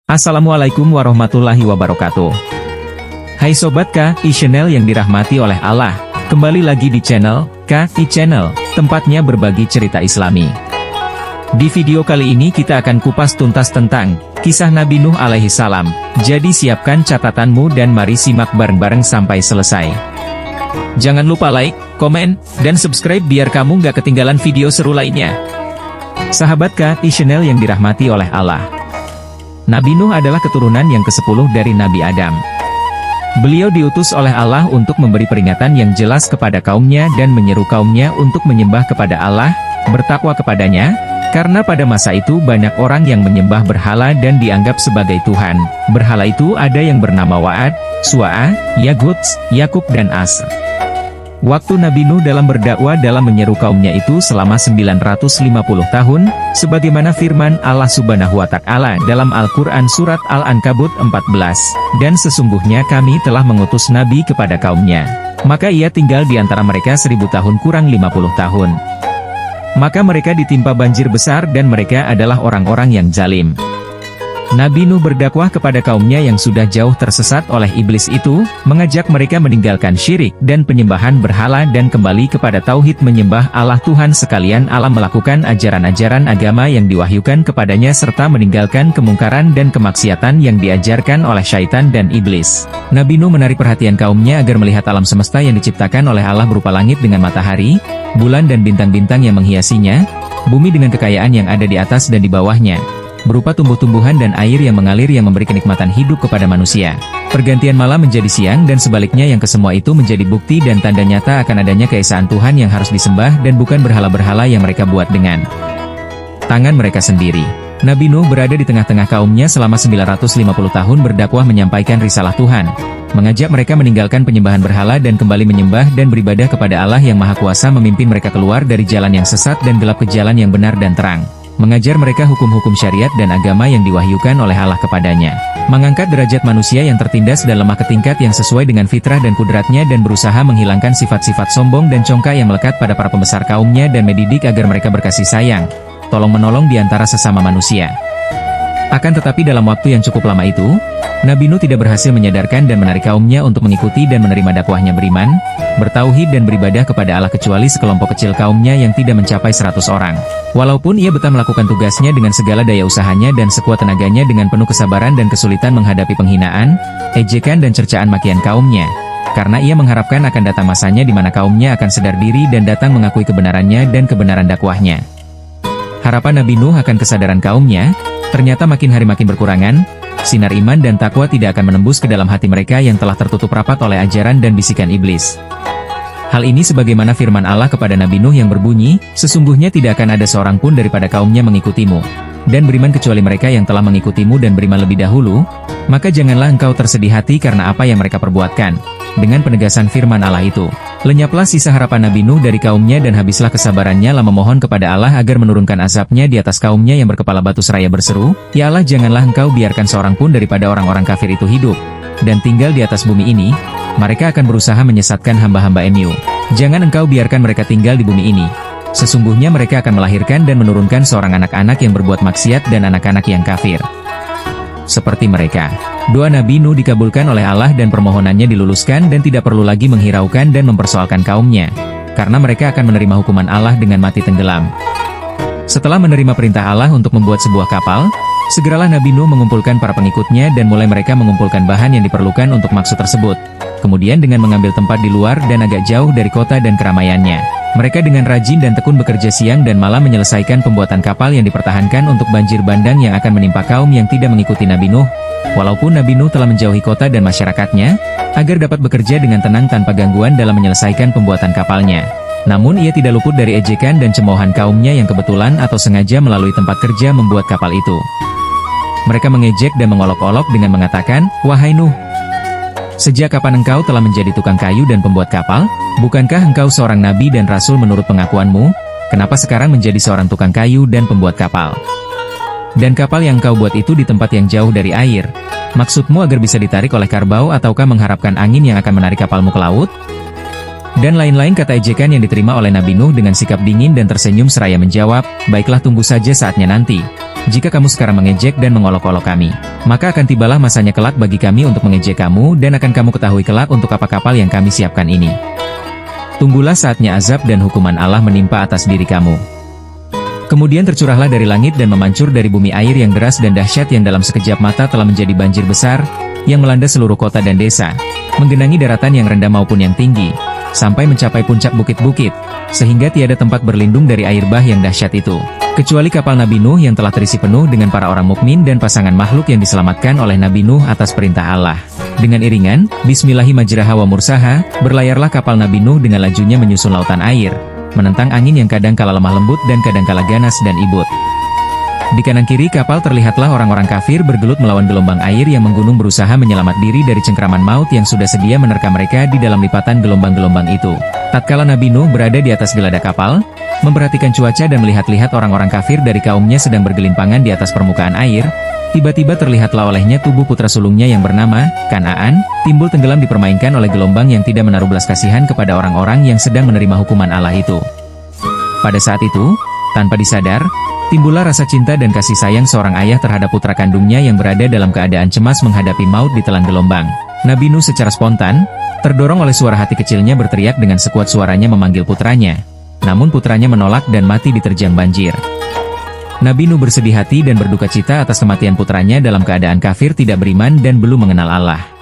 Assalamualaikum warahmatullahi wabarakatuh. Hai Sobat KI Channel yang dirahmati oleh Allah, kembali lagi di channel KI Channel, tempatnya berbagi cerita Islami. Di video kali ini kita akan kupas tuntas tentang kisah Nabi Nuh alaihi salam. Jadi siapkan catatanmu dan mari simak bareng-bareng sampai selesai. Jangan lupa like, komen, dan subscribe biar kamu nggak ketinggalan video seru lainnya. Sahabat KI Channel yang dirahmati oleh Allah, Nabi Nuh adalah keturunan yang ke-10 dari Nabi Adam. Beliau diutus oleh Allah untuk memberi peringatan yang jelas kepada kaumnya dan menyeru kaumnya untuk menyembah kepada Allah, bertakwa kepadanya, karena pada masa itu banyak orang yang menyembah berhala dan dianggap sebagai Tuhan. Berhala itu ada yang bernama Wa'ad, Suwa'a, Yaguts, Yakub dan As. Waktu Nabi Nuh dalam berdakwah dalam menyeru kaumnya itu selama 950 tahun, sebagaimana firman Allah Subhanahu wa Ta'ala dalam Al-Quran Surat Al-Ankabut 14, dan sesungguhnya kami telah mengutus Nabi kepada kaumnya, maka ia tinggal di antara mereka 1000 tahun kurang 50 tahun. Maka mereka ditimpa banjir besar dan mereka adalah orang-orang yang zalim. Nabi Nuh berdakwah kepada kaumnya yang sudah jauh tersesat oleh iblis itu, mengajak mereka meninggalkan syirik dan penyembahan berhala dan kembali kepada tauhid menyembah Allah Tuhan sekalian alam, melakukan ajaran-ajaran agama yang diwahyukan kepadanya serta meninggalkan kemungkaran dan kemaksiatan yang diajarkan oleh syaitan dan iblis. Nabi Nuh menarik perhatian kaumnya agar melihat alam semesta yang diciptakan oleh Allah berupa langit dengan matahari, bulan dan bintang-bintang yang menghiasinya, bumi dengan kekayaan yang ada di atas dan di bawahnya, berupa tumbuh-tumbuhan dan air yang mengalir yang memberi kenikmatan hidup kepada manusia. Pergantian malam menjadi siang dan sebaliknya yang kesemua itu menjadi bukti dan tanda nyata akan adanya keesaan Tuhan yang harus disembah dan bukan berhala-berhala yang mereka buat dengan tangan mereka sendiri. Nabi Nuh berada di tengah-tengah kaumnya selama 950 tahun berdakwah menyampaikan risalah Tuhan, mengajak mereka meninggalkan penyembahan berhala dan kembali menyembah dan beribadah kepada Allah yang Maha Kuasa, memimpin mereka keluar dari jalan yang sesat dan gelap ke jalan yang benar dan terang, mengajar mereka hukum-hukum syariat dan agama yang diwahyukan oleh Allah kepadanya, mengangkat derajat manusia yang tertindas dan lemah ke tingkat yang sesuai dengan fitrah dan kudratnya dan berusaha menghilangkan sifat-sifat sombong dan congkak yang melekat pada para pembesar kaumnya dan mendidik agar mereka berkasih sayang, tolong-menolong di antara sesama manusia. Akan tetapi dalam waktu yang cukup lama itu, Nabi Nuh tidak berhasil menyadarkan dan menarik kaumnya untuk mengikuti dan menerima dakwahnya beriman, bertauhid dan beribadah kepada Allah kecuali sekelompok kecil kaumnya yang tidak mencapai 100 orang. Walaupun ia betah melakukan tugasnya dengan segala daya usahanya dan sekuat tenaganya dengan penuh kesabaran dan kesulitan menghadapi penghinaan, ejekan dan cercaan makian kaumnya, karena ia mengharapkan akan datang masanya di mana kaumnya akan sadar diri dan datang mengakui kebenarannya dan kebenaran dakwahnya. Harapan Nabi Nuh akan kesadaran kaumnya ternyata makin hari makin berkurangan. Sinar iman dan takwa tidak akan menembus ke dalam hati mereka yang telah tertutup rapat oleh ajaran dan bisikan iblis. Hal ini sebagaimana firman Allah kepada Nabi Nuh yang berbunyi, sesungguhnya tidak akan ada seorang pun daripada kaumnya mengikutimu dan beriman kecuali mereka yang telah mengikutimu dan beriman lebih dahulu, maka janganlah engkau tersedih hati karena apa yang mereka perbuatkan. Dengan penegasan firman Allah itu, lenyaplah sisa harapan Nabi Nuh dari kaumnya dan habislah kesabarannya lah memohon kepada Allah agar menurunkan azabnya di atas kaumnya yang berkepala batu seraya berseru, Ya Allah, janganlah engkau biarkan seorang pun daripada orang-orang kafir itu hidup dan tinggal di atas bumi ini. Mereka akan berusaha menyesatkan hamba-hamba-Mu. Jangan engkau biarkan mereka tinggal di bumi ini. Sesungguhnya mereka akan melahirkan dan menurunkan seorang anak-anak yang berbuat maksiat dan anak-anak yang kafir seperti mereka. Doa Nabi Nuh dikabulkan oleh Allah dan permohonannya diluluskan dan tidak perlu lagi menghiraukan dan mempersoalkan kaumnya, karena mereka akan menerima hukuman Allah dengan mati tenggelam. Setelah menerima perintah Allah untuk membuat sebuah kapal, segeralah Nabi Nuh mengumpulkan para pengikutnya dan mulai mereka mengumpulkan bahan yang diperlukan untuk maksud tersebut. Kemudian dengan mengambil tempat di luar dan agak jauh dari kota dan keramaiannya, mereka dengan rajin dan tekun bekerja siang dan malam menyelesaikan pembuatan kapal yang dipertahankan untuk banjir bandang yang akan menimpa kaum yang tidak mengikuti Nabi Nuh. Walaupun Nabi Nuh telah menjauhi kota dan masyarakatnya, agar dapat bekerja dengan tenang tanpa gangguan dalam menyelesaikan pembuatan kapalnya, namun ia tidak luput dari ejekan dan cemoohan kaumnya yang kebetulan atau sengaja melalui tempat kerja membuat kapal itu. Mereka mengejek dan mengolok-olok dengan mengatakan, Wahai Nuh, sejak kapan engkau telah menjadi tukang kayu dan pembuat kapal? Bukankah engkau seorang nabi dan rasul menurut pengakuanmu? Kenapa sekarang menjadi seorang tukang kayu dan pembuat kapal? Dan kapal yang kau buat itu di tempat yang jauh dari air. Maksudmu agar bisa ditarik oleh karbau ataukah mengharapkan angin yang akan menarik kapalmu ke laut? Dan lain-lain kata ejekan yang diterima oleh Nabi Nuh dengan sikap dingin dan tersenyum seraya menjawab, Baiklah, tunggu saja saatnya nanti. Jika kamu sekarang mengejek dan mengolok-olok kami, maka akan tibalah masanya kelak bagi kami untuk mengejek kamu dan akan kamu ketahui kelak untuk apa kapal yang kami siapkan ini. Tunggulah saatnya azab dan hukuman Allah menimpa atas diri kamu. Kemudian tercurahlah dari langit dan memancur dari bumi air yang deras dan dahsyat yang dalam sekejap mata telah menjadi banjir besar, yang melanda seluruh kota dan desa, menggenangi daratan yang rendah maupun yang tinggi, sampai mencapai puncak bukit-bukit, sehingga tiada tempat berlindung dari air bah yang dahsyat itu, kecuali kapal Nabi Nuh yang telah terisi penuh dengan para orang mukmin dan pasangan makhluk yang diselamatkan oleh Nabi Nuh atas perintah Allah. Dengan iringan, Bismillahi majraha wa mursaha, berlayarlah kapal Nabi Nuh dengan lajunya menyusun lautan air, menentang angin yang kadang kala lemah lembut dan kadang kala ganas dan ibut. Di kanan kiri kapal terlihatlah orang-orang kafir bergelut melawan gelombang air yang menggunung berusaha menyelamat diri dari cengkraman maut yang sudah sedia menerkam mereka di dalam lipatan gelombang-gelombang itu. Tatkala Nabi Nuh berada di atas geladak kapal, memperhatikan cuaca dan melihat-lihat orang-orang kafir dari kaumnya sedang bergelimpangan di atas permukaan air, tiba-tiba terlihatlah olehnya tubuh putra sulungnya yang bernama Kanaan, timbul tenggelam dipermainkan oleh gelombang yang tidak menaruh belas kasihan kepada orang-orang yang sedang menerima hukuman Allah itu. Pada saat itu, tanpa disadar, timbullah rasa cinta dan kasih sayang seorang ayah terhadap putra kandungnya yang berada dalam keadaan cemas menghadapi maut di telan gelombang. Nabi Nuh secara spontan, terdorong oleh suara hati kecilnya berteriak dengan sekuat suaranya memanggil putranya. Namun putranya menolak dan mati diterjang banjir. Nabi Nuh bersedih hati dan berduka cita atas kematian putranya dalam keadaan kafir tidak beriman dan belum mengenal Allah.